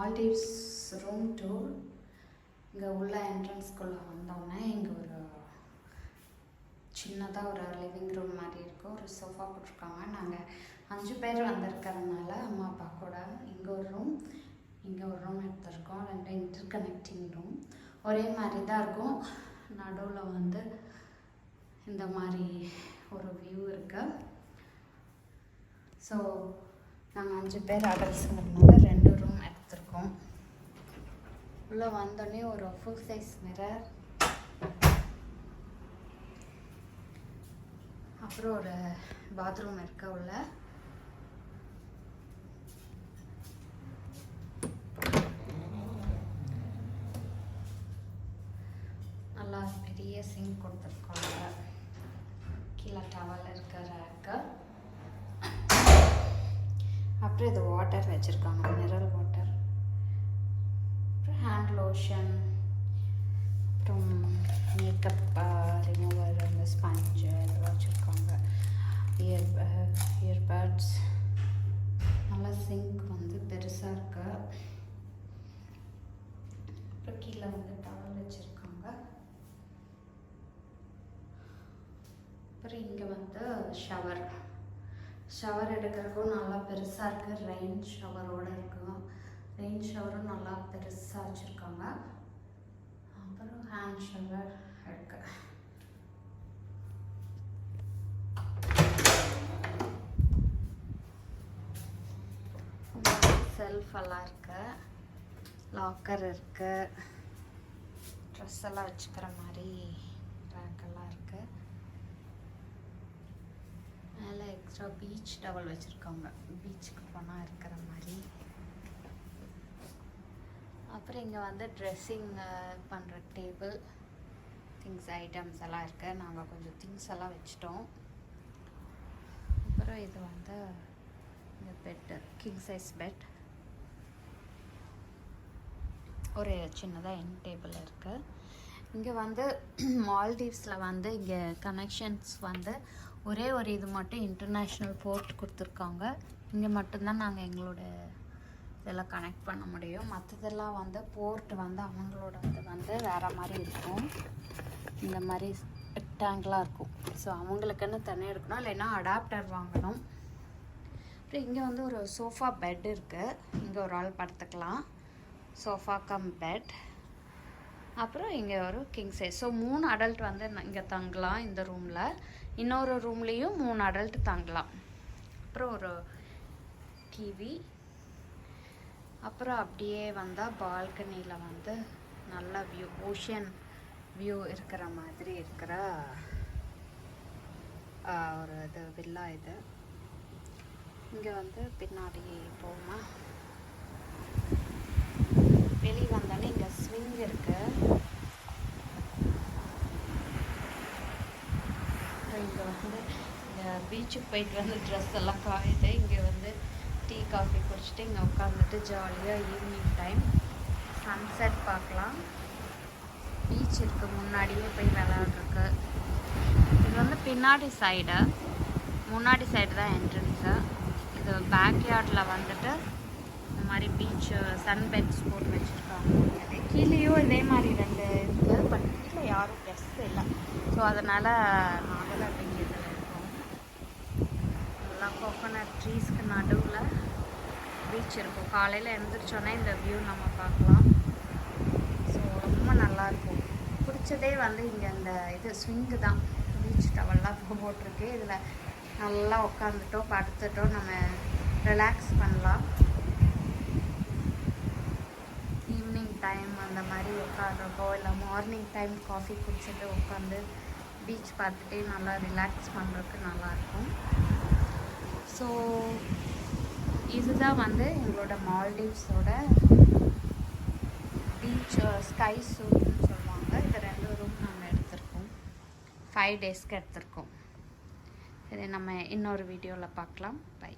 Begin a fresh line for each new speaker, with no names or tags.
Maldives room tour. இங்கே உள்ள என்ட்ரன்ஸ்குள்ளே வந்தோடனே இங்கே ஒரு சின்னதாக ஒரு லிவிங் ரூம் மாதிரி இருக்கும். ஒரு சோஃபா போட்டிருக்காங்க. நாங்கள் 5 பேர் வந்திருக்கிறதுனால அம்மா அப்பா கூட இங்கே ஒரு ரூம் எடுத்திருக்கோம். 2 இன்டர்கனெக்டிங் ரூம் ஒரே மாதிரி தான் இருக்கும். நடுவில் வந்து இந்த மாதிரி ஒரு வியூ இருக்கு. ஸோ நாங்கள் 5 பேர் அடல்ட்ஸுங்கிறதுனால 2 ரூம் எடுத்திருக்கோம். உள்ளே வந்தோடனே ஒரு ஃபுல் சைஸ் மிரர், அப்புறம் ஒரு பாத்ரூம் இருக்க உள்ள. நல்லா பெரிய சிங்க் கொடுத்துருக்காங்க. கீழே டவல் இருக்கிற ரேக்கு. அப்புறம் இது வாட்டர் வச்சுருக்காங்க, மினரல் வாட்டர். அப்புறம் ஹேண்ட் லோஷன், அப்புறம் மேக்கப் ரிமூவர், அந்த ஸ்பஞ்சு இதெல்லாம் வச்சுருக்காங்க. இயர்பட்ஸ். நல்லா சிங்க் வந்து பெருசாக இருக்கு. அப்புறம் கீழே வந்து டவல் வச்சுருக்காங்க. அப்புறம் இங்கே வந்து ஷவர் எடுக்கிறதுக்கும் நல்லா பெருசாக இருக்குது. ரெயின் ஷவரோடு இருக்கும். ரெயின் ஷவரும் நல்லா பெருசாக வச்சுருக்காங்க. அப்புறம் ஹேண்ட் ஷவர் இருக்கு. செல்ஃப் எல்லாம் இருக்கு. லாக்கர் இருக்கு. ட்ரெஸ் எல்லாம் வச்சுக்கிற மாதிரி ரேக்கெல்லாம் இருக்கு. மேலே எக்ஸ்ட்ரா பீச் டவல் வச்சுருக்காங்க, பீச்சுக்கு போனால் இருக்கிற மாதிரி. அப்புறம் இங்கே வந்து ட்ரெஸ்ஸிங் பண்ணுற டேபிள், திங்ஸ் ஐட்டம்ஸ் எல்லாம் இருக்குது. நாங்கள் கொஞ்சம் திங்ஸ் எல்லாம் வச்சிட்டோம். அப்புறம் இது வந்து இந்த பெட்டு, கிங் சைஸ் பெட். ஒரு சின்னதாக என் டேபிள் இருக்குது. இங்கே வந்து மால்டீவ்ஸில் வந்து இங்கே கனெக்ஷன்ஸ் வந்து ஒரே ஒரு இது மட்டும் இன்டர்நேஷ்னல் போர்ட் கொடுத்துருக்காங்க. இங்கே மட்டும்தான் நாங்கள் எங்களோட இதெல்லாம் கனெக்ட் பண்ண முடியும். மற்றதெல்லாம் வந்து போர்ட் வந்து அவங்களோட இது வந்து வேறு மாதிரி இருக்கும். இந்த மாதிரி ரெக்டாங்கிளாக இருக்கும். ஸோ அவங்களுக்குன்னு தனியாக எடுக்கணும், இல்லைன்னா அடாப்டர் வாங்கணும். அப்புறம் இங்கே வந்து ஒரு சோஃபா பெட் இருக்குது. இங்கே ஒரு ஆள் படுத்துக்கலாம். Sofa cum bed. அப்புறம் இங்கே ஒரு கிங் சைஸ். ஸோ 3 அடல்ட் வந்து இங்கே தங்கலாம் இந்த ரூமில். இன்னொரு ரூம்லேயும் 3 அடல்ட் தங்கலாம். அப்புறம் ஒரு டிவி. அப்புறம் அப்படியே வந்தால் பால்கனியில் வந்து நல்ல வியூ, ஓஷன் வியூ இருக்கிற மாதிரி இருக்கிற ஒரு இது வில்லா இது. இங்கே வந்து பின்னாடி போகுமா, வெளியே வந்தாலே இங்கே ஸ்விங் இருக்குது. இங்கே வந்து இந்த பீச்சுக்கு போயிட்டு வந்து ட்ரெஸ் எல்லாம் காயுது. இங்கே வந்து டீ காஃபி குடிச்சிட்டு இங்கே உட்காந்துட்டு ஜாலியாக ஈவினிங் டைம் சன்செட் பார்க்கலாம். பீச் இருக்குது, முன்னாடியே போய் விளையாடுறதுக்கு. இது வந்து பின்னாடி சைடு, முன்னாடி சைடு தான் என்ட்ரன்ஸு. இது பேக் யார்டில் வந்துட்டு இந்த மாதிரி பீச் சன்பெட்ஸ் போட்டு வச்சுருக்காங்க. கீழேயும் இதே மாதிரி 2 இருக்குது. பட் கீழே யாரும் கெஸ்ட் இல்லை. ஸோ அதனால் நாங்களும் அப்படிங்கிறதுல இருக்கோம். நல்லா கோகோனட் ட்ரீஸ்க்கு நடுவில் பீச் இருக்கும். காலையில் எழுந்திரிச்சோன்னே இந்த வியூ நம்ம பார்க்கலாம். ஸோ ரொம்ப நல்லாயிருக்கும். பிடிச்சதே வந்து இங்கே அந்த இது ஸ்விங்கு தான். பீச் டவல்லாம் போட்டிருக்கு. இதில் நல்லா உட்காந்துட்டோ படுத்துட்டோ நம்ம ரிலாக்ஸ் பண்ணலாம். ஈவினிங் டைம் அந்த மாதிரி உட்காடுறப்போ, இல்லை மார்னிங் டைம் காஃபி குடிச்சிட்டு உட்காந்து பீச் பார்த்துட்டே நல்லா ரிலாக்ஸ் பண்ணுறதுக்கு நல்லாயிருக்கும். ஸோ இதுதான் வந்து எங்களோட மால்டீவ்ஸோட பீச் ஸ்கை சூட்னு சொல்லுவாங்க. இது 2 ரூம் நாங்கள் எடுத்திருக்கோம். 5 டேஸ்க்கு எடுத்திருக்கோம். இதை நம்ம இன்னொரு வீடியோவில் பார்க்கலாம். பை.